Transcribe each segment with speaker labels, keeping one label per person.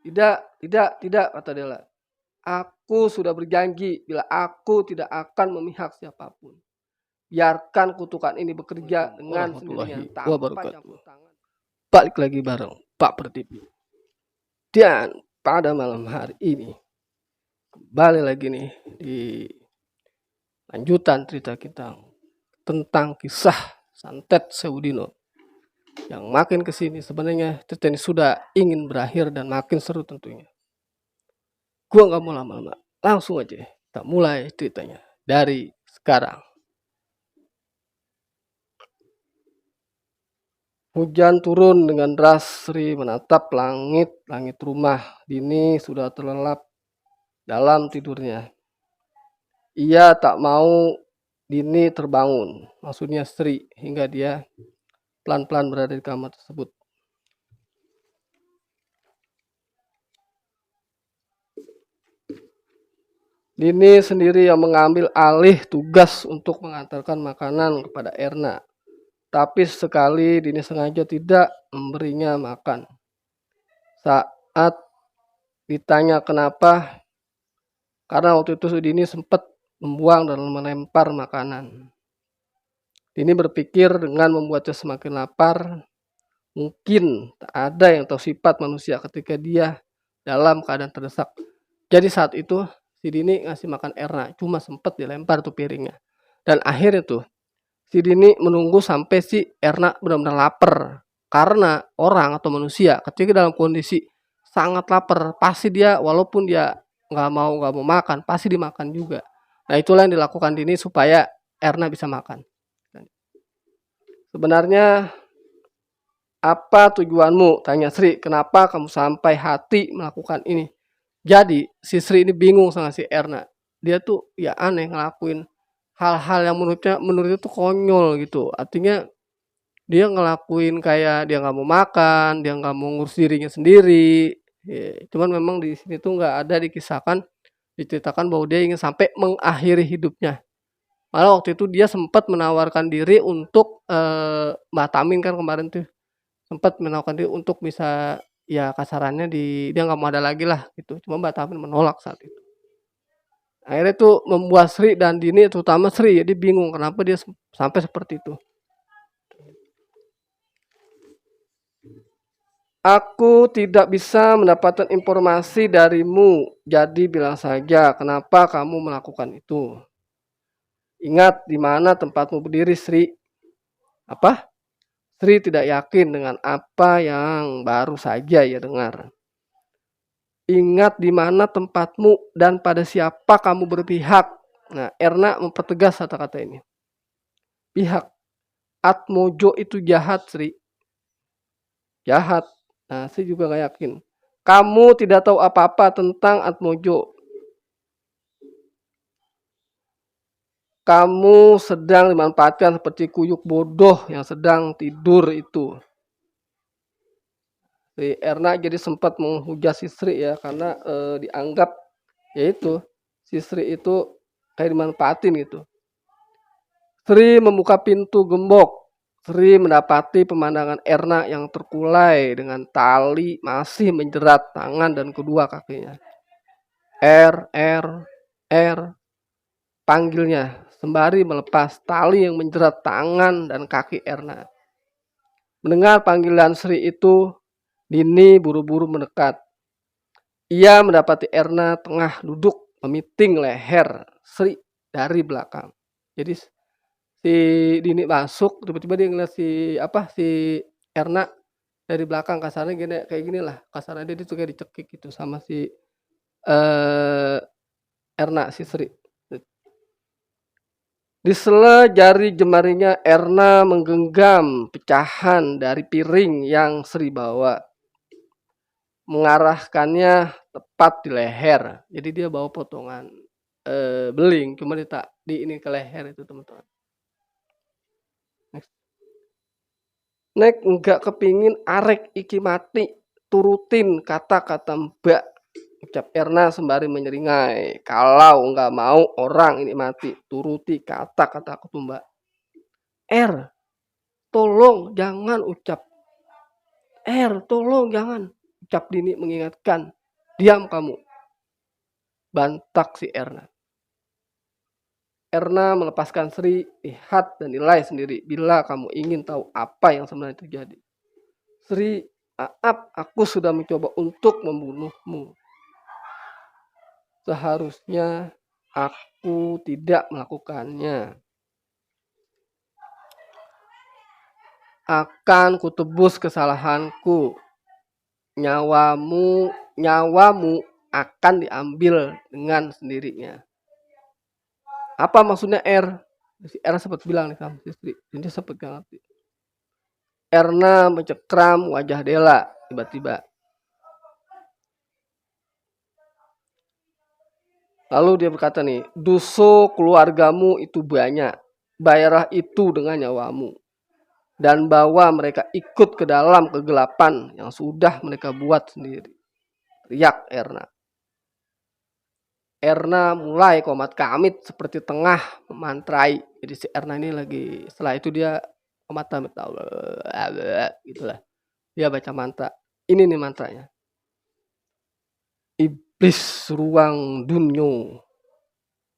Speaker 1: Tidak, kata Della. Aku sudah berjanji bila aku tidak akan memihak siapapun. Biarkan kutukan ini bekerja dengan sendirinya tanpa campur tangan. Balik lagi bareng Pak Pertiwi. Dan pada malam hari ini kembali lagi nih di lanjutan cerita kita tentang kisah Santet Sewudino. Yang makin kesini sebenarnya cerita ini sudah ingin berakhir dan makin seru tentunya. Gua nggak mau lama-lama, langsung aja kita mulai ceritanya dari sekarang. Hujan turun dengan deras. Sri menatap langit rumah. Dini sudah terlelap dalam tidurnya. Ia tak mau Dini terbangun, maksudnya Sri, hingga dia pelan-pelan berada di kamar tersebut. Dini sendiri yang mengambil alih tugas untuk mengantarkan makanan kepada Erna. Tapi sekali Dini sengaja tidak memberinya makan. Saat ditanya kenapa, karena waktu itu Dini sempat membuang dan melempar makanan. Dini berpikir dengan membuatnya semakin lapar, mungkin tak ada yang tahu sifat manusia ketika dia dalam keadaan terdesak. Jadi saat itu si Dini ngasih makan Erna, cuma sempat dilempar tuh piringnya. Dan akhirnya tuh si Dini menunggu sampai si Erna benar-benar lapar. Karena orang atau manusia ketika dalam kondisi sangat lapar, pasti dia walaupun dia nggak mau makan, pasti dimakan juga. Nah itulah yang dilakukan Dini supaya Erna bisa makan. Sebenarnya apa tujuanmu? Tanya Sri. Kenapa kamu sampai hati melakukan ini? Jadi si Sri ini bingung sama si Erna. Dia tuh ya aneh ngelakuin hal-hal yang menurutnya tuh konyol gitu. Artinya dia ngelakuin kayak dia nggak mau makan, dia nggak mau ngurus dirinya sendiri. Ya, cuman memang di sini tuh nggak ada diceritakan bahwa dia ingin sampai mengakhiri hidupnya. Malah waktu itu dia sempat menawarkan diri untuk Mbak Tamin kan kemarin tuh sempat menawarkan diri untuk bisa ya kasarannya dia nggak mau ada lagi lah gitu. Cuma Mbak Tamin menolak saat itu. Akhirnya tuh membuat Sri dan Dini terutama Sri jadi bingung kenapa dia sampai seperti itu. Aku tidak bisa mendapatkan informasi darimu, jadi bilang saja kenapa kamu melakukan itu. Ingat di mana tempatmu berdiri, Sri. Apa? Sri tidak yakin dengan apa yang baru saja ia dengar. Ingat di mana tempatmu dan pada siapa kamu berpihak. Nah, Erna mempertegas kata-kata ini. Pihak. Atmojo itu jahat, Sri. Jahat. Nah, Sri juga gak yakin. Kamu tidak tahu apa-apa tentang Atmojo. Kamu sedang dimanfaatkan seperti kuyuk bodoh yang sedang tidur itu. Si Erna jadi sempat menghujat si Sri ya karena dianggap yaitu si Sri itu kayak dimanfaatin gitu. Sri membuka pintu gembok. Sri mendapati pemandangan Erna yang terkulai dengan tali masih menjerat tangan dan kedua kakinya. R, panggilnya sembari melepas tali yang menjerat tangan dan kaki Erna. Mendengar panggilan Sri itu, Dini buru-buru mendekat. Ia mendapati Erna tengah duduk memiting leher Sri dari belakang. Jadi si Dini masuk, tiba-tiba dia ngeliat si Erna dari belakang, kasarnya gini kayak gini lah. Kasarnya dia tuh kayak dicekik gitu sama si Erna, si Sri. Di sela jari jemarinya Erna menggenggam pecahan dari piring yang Sri bawa. Mengarahkannya tepat di leher. Jadi dia bawa potongan beling, cuma di ini ke leher itu teman-teman. Nek enggak kepingin arek iki mati, turutin kata-kata Mbak, ucap Erna sembari menyeringai. Kalau enggak mau orang ini mati, turuti kata-kata aku tuh Mbak. Tolong jangan, ucap. Tolong jangan. Ucap Dini mengingatkan. Diam kamu. Bantak si Erna. Erna melepaskan Sri, lihat dan nilai sendiri bila kamu ingin tahu apa yang sebenarnya terjadi. Sri, maaf, aku sudah mencoba untuk membunuhmu. Seharusnya aku tidak melakukannya. Akan kutebus kesalahanku. Nyawamu akan diambil dengan sendirinya. Apa maksudnya R? Si R sempat bilang nih sama istri. Dia sempat gak ngerti. Erna mencekram wajah Dela tiba-tiba. Lalu dia berkata nih, dosa keluargamu itu banyak. Bayarlah itu dengan nyawamu. Dan bawa mereka ikut ke dalam kegelapan yang sudah mereka buat sendiri. Riak Erna. Erna mulai komat kamit seperti tengah memantrai. Jadi si Erna ini lagi, setelah itu dia komat kamit, gitulah. Dia baca mantra. Ini nih mantranya. Iblis ruang dunyo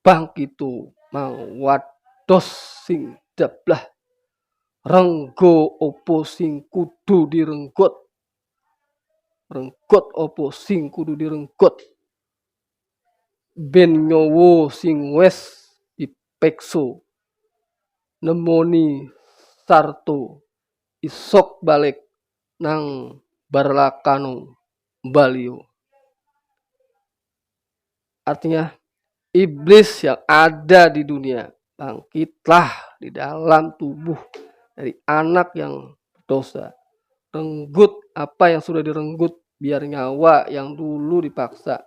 Speaker 1: bangkitu mangwados sing dablah renggo opo sing kudu direnggot. Renggot opo sing kudu direnggot. Ben nyowo sing wes dipekso nemoni sarto isok balik nang barlakano balio. Artinya iblis yang ada di dunia bangkitlah di dalam tubuh dari anak yang berdosa. Renggut apa yang sudah direnggut biar nyawa yang dulu dipaksa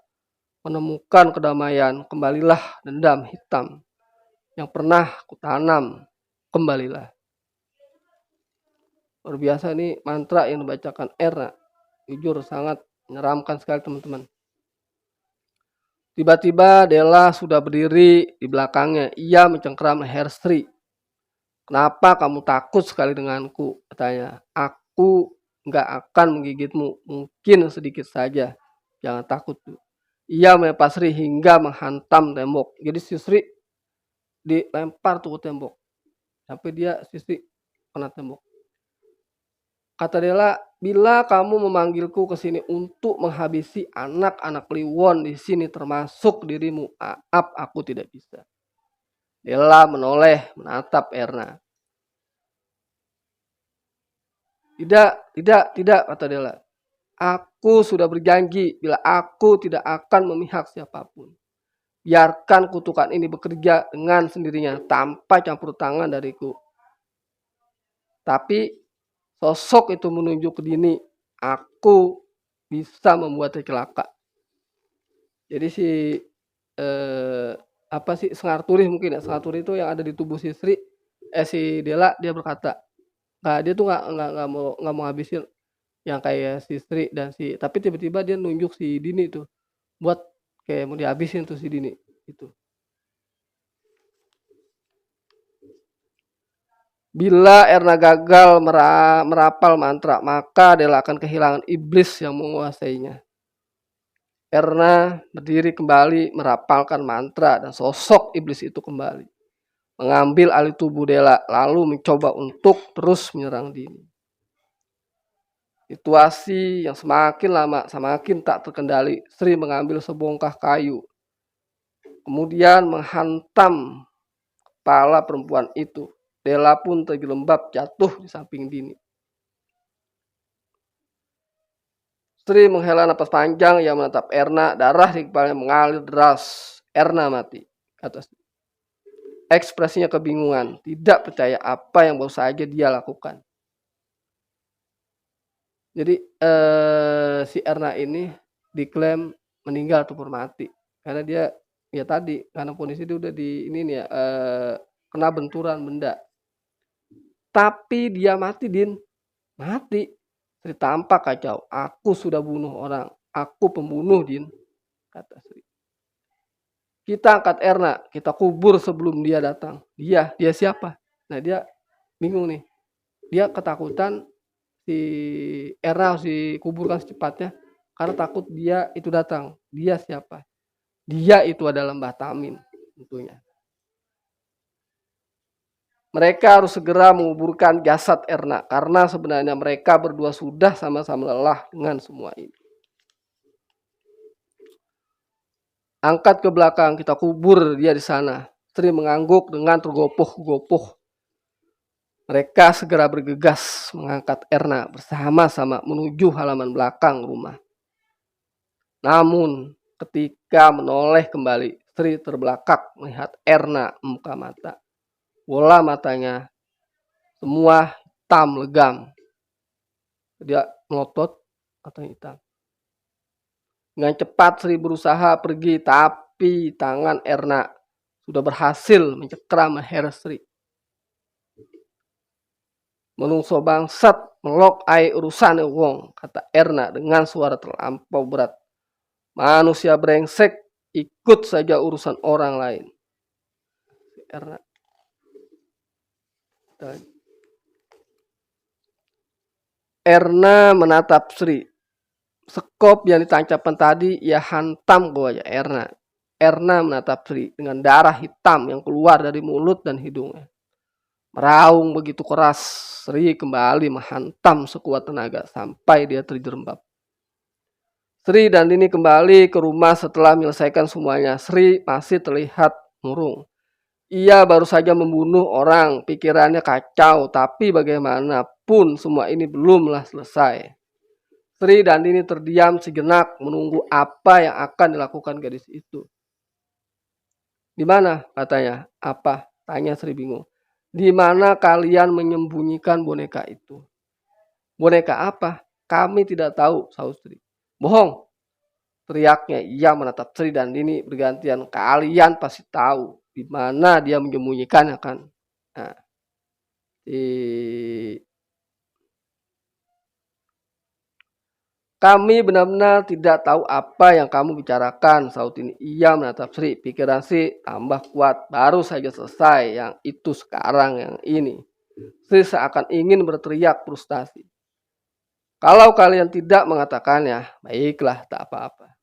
Speaker 1: menemukan kedamaian. Kembalilah dendam hitam yang pernah kutanam, kembalilah. Luar biasa nih mantra yang dibacakan Erna. Jujur sangat menyeramkan sekali teman-teman. Tiba-tiba Dela sudah berdiri di belakangnya. Ia mencengkeram leher Sri. Kenapa kamu takut sekali denganku? Katanya. Aku gak akan menggigitmu. Mungkin sedikit saja. Jangan takut. Ia melempar Sri hingga menghantam tembok. Jadi si Sri dilempar tuh ke tembok. Sampai dia Sri kena tembok. Kata Dela, bila kamu memanggilku ke sini untuk menghabisi anak-anak Liwon di sini termasuk dirimu, maaf aku tidak bisa. Dela menoleh menatap Erna. Tidak, kata Dela. Aku sudah berjanji bila aku tidak akan memihak siapapun. Biarkan kutukan ini bekerja dengan sendirinya tanpa campur tangan dariku. Tapi sosok itu menunjuk ke Dini, aku bisa membuatnya celaka. Jadi si Sengarturi mungkin ya, Sengarturi itu yang ada di tubuh si Sri, si Dela, dia berkata, dia tuh nggak mau habisin yang kayak si Sri dan tapi tiba-tiba dia nunjuk si Dini tuh buat kayak mau dihabisin tuh si Dini itu. Bila Erna gagal merapal mantra, maka Dela akan kehilangan iblis yang menguasainya. Erna berdiri kembali merapalkan mantra dan sosok iblis itu kembali mengambil alih tubuh Dela lalu mencoba untuk terus menyerang Dini. Situasi yang semakin lama semakin tak terkendali. Sri mengambil sebongkah kayu kemudian menghantam kepala perempuan itu. Dela pun tergelembab jatuh di samping Dini. Sri menghela napas panjang, ia menatap Erna, darah di kepalanya mengalir deras. Erna mati, kata Sri. Ekspresinya kebingungan, tidak percaya apa yang baru saja dia lakukan. Jadi si Erna ini diklaim meninggal atau mati karena dia ya tadi karena kondisi dia udah di ini nih ya kena benturan benda. Tapi dia mati, Din. Mati. Sri tampak kacau. Aku sudah bunuh orang. Aku pembunuh, Din. Kata Sri. Kita angkat Erna. Kita kubur sebelum dia datang. Dia siapa? Nah dia bingung nih. Dia ketakutan si Erna harus dikuburkan secepatnya. karena takut dia itu datang. Dia siapa? Dia itu adalah Mbah Tamin tentunya. Mereka harus segera menguburkan jasad Erna karena sebenarnya mereka berdua sudah sama-sama lelah dengan semua ini. Angkat ke belakang, kita kubur dia di sana. Sri mengangguk dengan tergopoh-gopoh. Mereka segera bergegas mengangkat Erna bersama-sama menuju halaman belakang rumah. Namun ketika menoleh kembali, Sri terbelakang melihat Erna muka mata. Bola matanya semua hitam legam. Dia melotot atau hitam. Dengan cepat Sri berusaha pergi, tapi tangan Erna sudah berhasil mencekram leher Sri. Menungso bangsat melok ai urusan wong, kata Erna dengan suara terlampau berat. Manusia brengsek, ikut saja urusan orang lain. Erna. Erna menatap Sri. Sekop yang ditancapkan tadi ia hantam ke wajah Erna. Erna menatap Sri dengan darah hitam yang keluar dari mulut dan hidungnya. Meraung begitu keras, Sri kembali menghantam sekuat tenaga sampai dia terjerembab. Sri dan Dini kembali ke rumah setelah menyelesaikan semuanya. Sri masih terlihat murung. Ia baru saja membunuh orang, pikirannya kacau, tapi bagaimanapun semua ini belumlah selesai. Sri dan Dini terdiam sejenak menunggu apa yang akan dilakukan gadis itu. Di mana? Katanya. Apa? Tanya Sri bingung. Di mana kalian menyembunyikan boneka itu? Boneka apa? Kami tidak tahu, sahut Sri. Bohong, teriaknya. Ia menatap Sri dan Dini bergantian. Kalian pasti tahu di mana dia menyembunyikannya kan? Nah, kami benar-benar tidak tahu apa yang kamu bicarakan, sahut ini. Ia menatap Sri. Pikiran Sri tambah kuat. Baru saja selesai yang itu sekarang yang ini. Sri seakan ingin berteriak frustasi. Kalau kalian tidak mengatakannya, baiklah, tak apa-apa.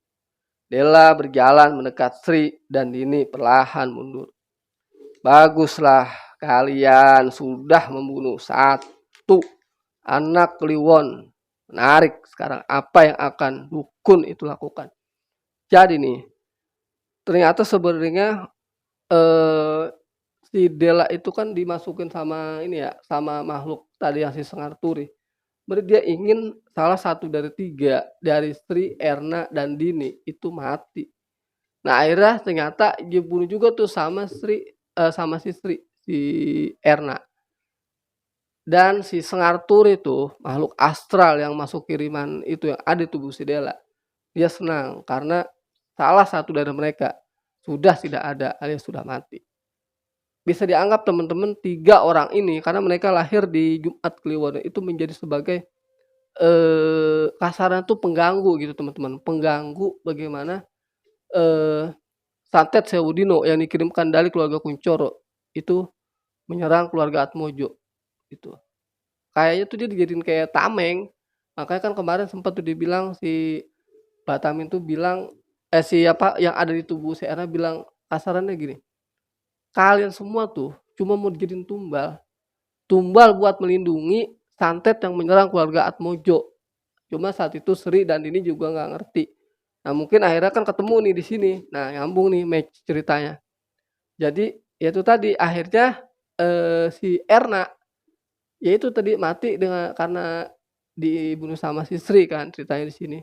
Speaker 1: Della berjalan mendekat Sri dan Dini perlahan mundur. Baguslah, kalian sudah membunuh satu anak Kliwon. Menarik, sekarang apa yang akan dukun itu lakukan? Jadi nih, ternyata sebenarnya si Della itu kan dimasukin sama ini ya, sama makhluk tadi yang si Sengarturi. Berarti dia ingin salah satu dari tiga, dari Sri, Erna, dan Dini itu mati. Nah akhirnya ternyata dia bunuh juga tuh sama Sri, sama si Sri, si Erna. Dan si Sengarturi itu makhluk astral yang masuk kiriman itu yang ada di tubuh si Della. Dia senang karena salah satu dari mereka sudah tidak ada alias sudah mati. Bisa dianggap teman-teman 3 orang ini karena mereka lahir di Jumat Kliwon itu menjadi sebagai kasarnya tuh pengganggu gitu teman-teman. Pengganggu bagaimana Santet Sewudino yang dikirimkan dari keluarga Kuncoro itu menyerang keluarga Atmojo gitu. Kayaknya tuh dia dijadiin kayak tameng. Makanya kan kemarin sempat tuh dibilang si Batamin tuh bilang siapa yang ada di tubuh si Erna bilang kasarannya gini. Kalian semua tuh cuma mau dijadiin tumbal. Tumbal buat melindungi santet yang menyerang keluarga Atmojo. Cuma saat itu Sri dan Dini juga nggak ngerti. Nah mungkin akhirnya kan ketemu nih di sini. Nah nyambung nih match ceritanya. Jadi ya itu tadi akhirnya si Erna yaitu tadi mati dengan karena dibunuh sama si Sri kan ceritanya di sini.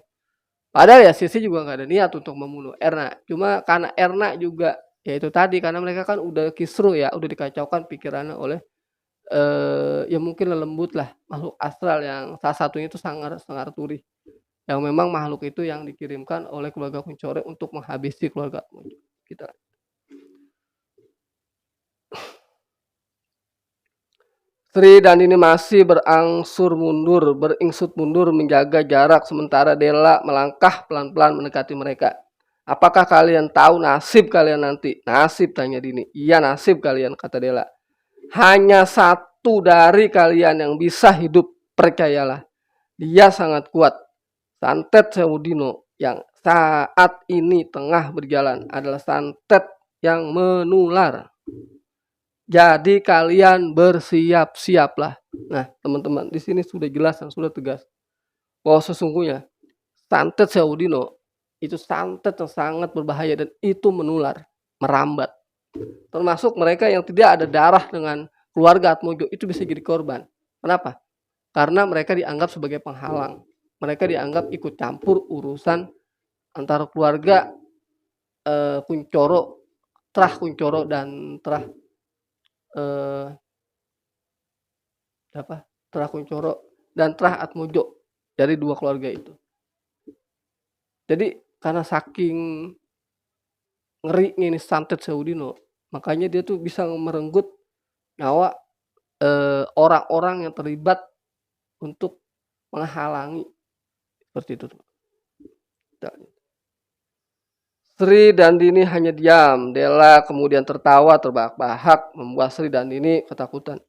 Speaker 1: Padahal ya Sisi juga nggak ada niat untuk membunuh Erna. Cuma karena Erna juga ya itu tadi karena mereka kan udah kisruh ya, udah dikacaukan pikirannya oleh ya mungkin lembut lah makhluk astral yang salah satunya itu Sengarturi. Yang memang makhluk itu yang dikirimkan oleh keluarga Kuncore untuk menghabisi keluarga kita. Sri dan Dini masih berangsur mundur, beringsut mundur menjaga jarak sementara Della melangkah pelan-pelan mendekati mereka. Apakah kalian tahu nasib kalian nanti? Nasib, tanya Dini. Iya nasib kalian, kata Della. Hanya satu dari kalian yang bisa hidup, percayalah. Dia sangat kuat. Santet Sewudino yang saat ini tengah berjalan adalah santet yang menular. Jadi kalian bersiap-siaplah. Nah, teman-teman, di sini sudah jelas dan sudah tegas bahwa sesungguhnya santet Sewudino itu santet yang sangat berbahaya dan itu menular, merambat. Termasuk mereka yang tidak ada darah dengan keluarga Atmojo itu bisa jadi korban. Kenapa? Karena mereka dianggap sebagai penghalang. Mereka dianggap ikut campur urusan antara keluarga Kuncoro, Trah Kuncoro dan Trah Trah Kuncoro dan Trah Atmojo, dari dua keluarga itu. Jadi karena saking ngerinya ini santet Sewudino, makanya dia tuh bisa merenggut nyawa orang-orang yang terlibat untuk menghalangi seperti itu. Sri dan Dini hanya diam. Della kemudian tertawa terbahak-bahak, membuat Sri dan Dini ketakutan.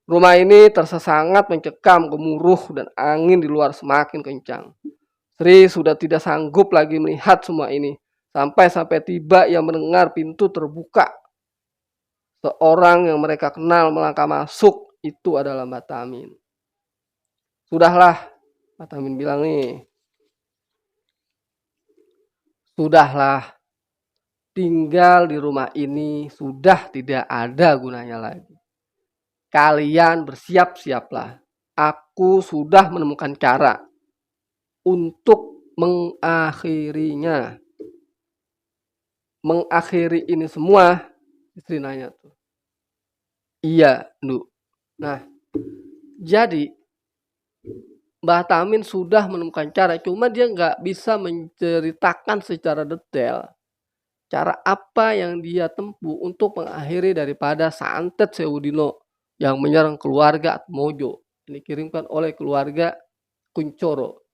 Speaker 1: Rumah ini tersesangat mencekam, gemuruh, dan angin di luar semakin kencang. Sri sudah tidak sanggup lagi melihat semua ini. Sampai tiba ia mendengar pintu terbuka. Seorang yang mereka kenal melangkah masuk, itu adalah Mbak Tamin. Sudahlah, Mbak Tamin bilang nih. Sudahlah, tinggal di rumah ini sudah tidak ada gunanya lagi. Kalian bersiap-siaplah. Aku sudah menemukan cara untuk mengakhirinya. Mengakhiri ini semua, istri nanya tuh. Iya, Ndu. Nah, jadi Mbah Tamin sudah menemukan cara, cuma dia nggak bisa menceritakan secara detail cara apa yang dia tempuh untuk mengakhiri daripada santet Sewudino yang menyerang keluarga Atmojo, yang dikirimkan oleh keluarga Kuncoro.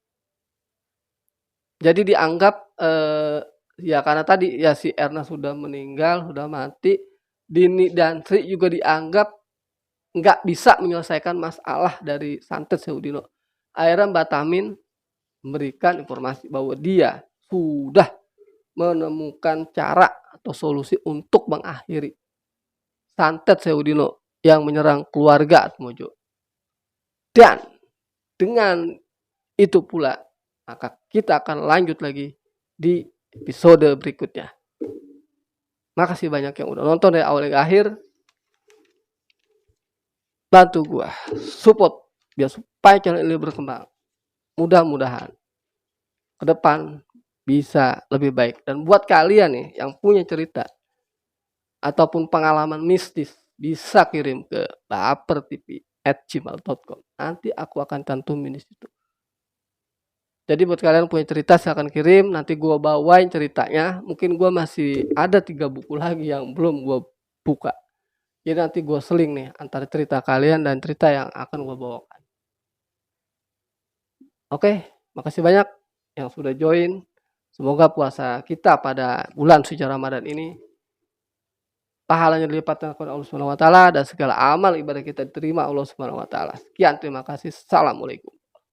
Speaker 1: Jadi dianggap ya karena tadi ya si Erna sudah meninggal, sudah mati, Dini dan Sri juga dianggap nggak bisa menyelesaikan masalah dari santet Sewudino. Akhirnya Mbak Tamin memberikan informasi bahwa dia sudah menemukan cara atau solusi untuk mengakhiri santet Sewudino yang menyerang keluarga Atmojo. Dan dengan itu pula, maka kita akan lanjut lagi di episode berikutnya. Makasih banyak yang udah nonton dari awal hingga akhir. Bantu gua, support biar supaya channel ini berkembang. Mudah-mudahan ke depan bisa lebih baik. Dan buat kalian nih yang punya cerita ataupun pengalaman mistis, bisa kirim ke bapertv@gmail.com. Nanti aku akan cantumin di situ. Jadi buat kalian punya cerita silahkan kirim, nanti gua bawain ceritanya. Mungkin gua masih ada 3 buku lagi yang belum gua buka. Jadi nanti gua seling nih antara cerita kalian dan cerita yang akan gua bawakan. Oke, makasih banyak yang sudah join. Semoga puasa kita pada bulan suci Ramadan ini pahalanya dilipatkan oleh Allah Subhanahu wa taala dan segala amal ibadah kita diterima Allah Subhanahu wa taala. Sekian, terima kasih. Assalamualaikum.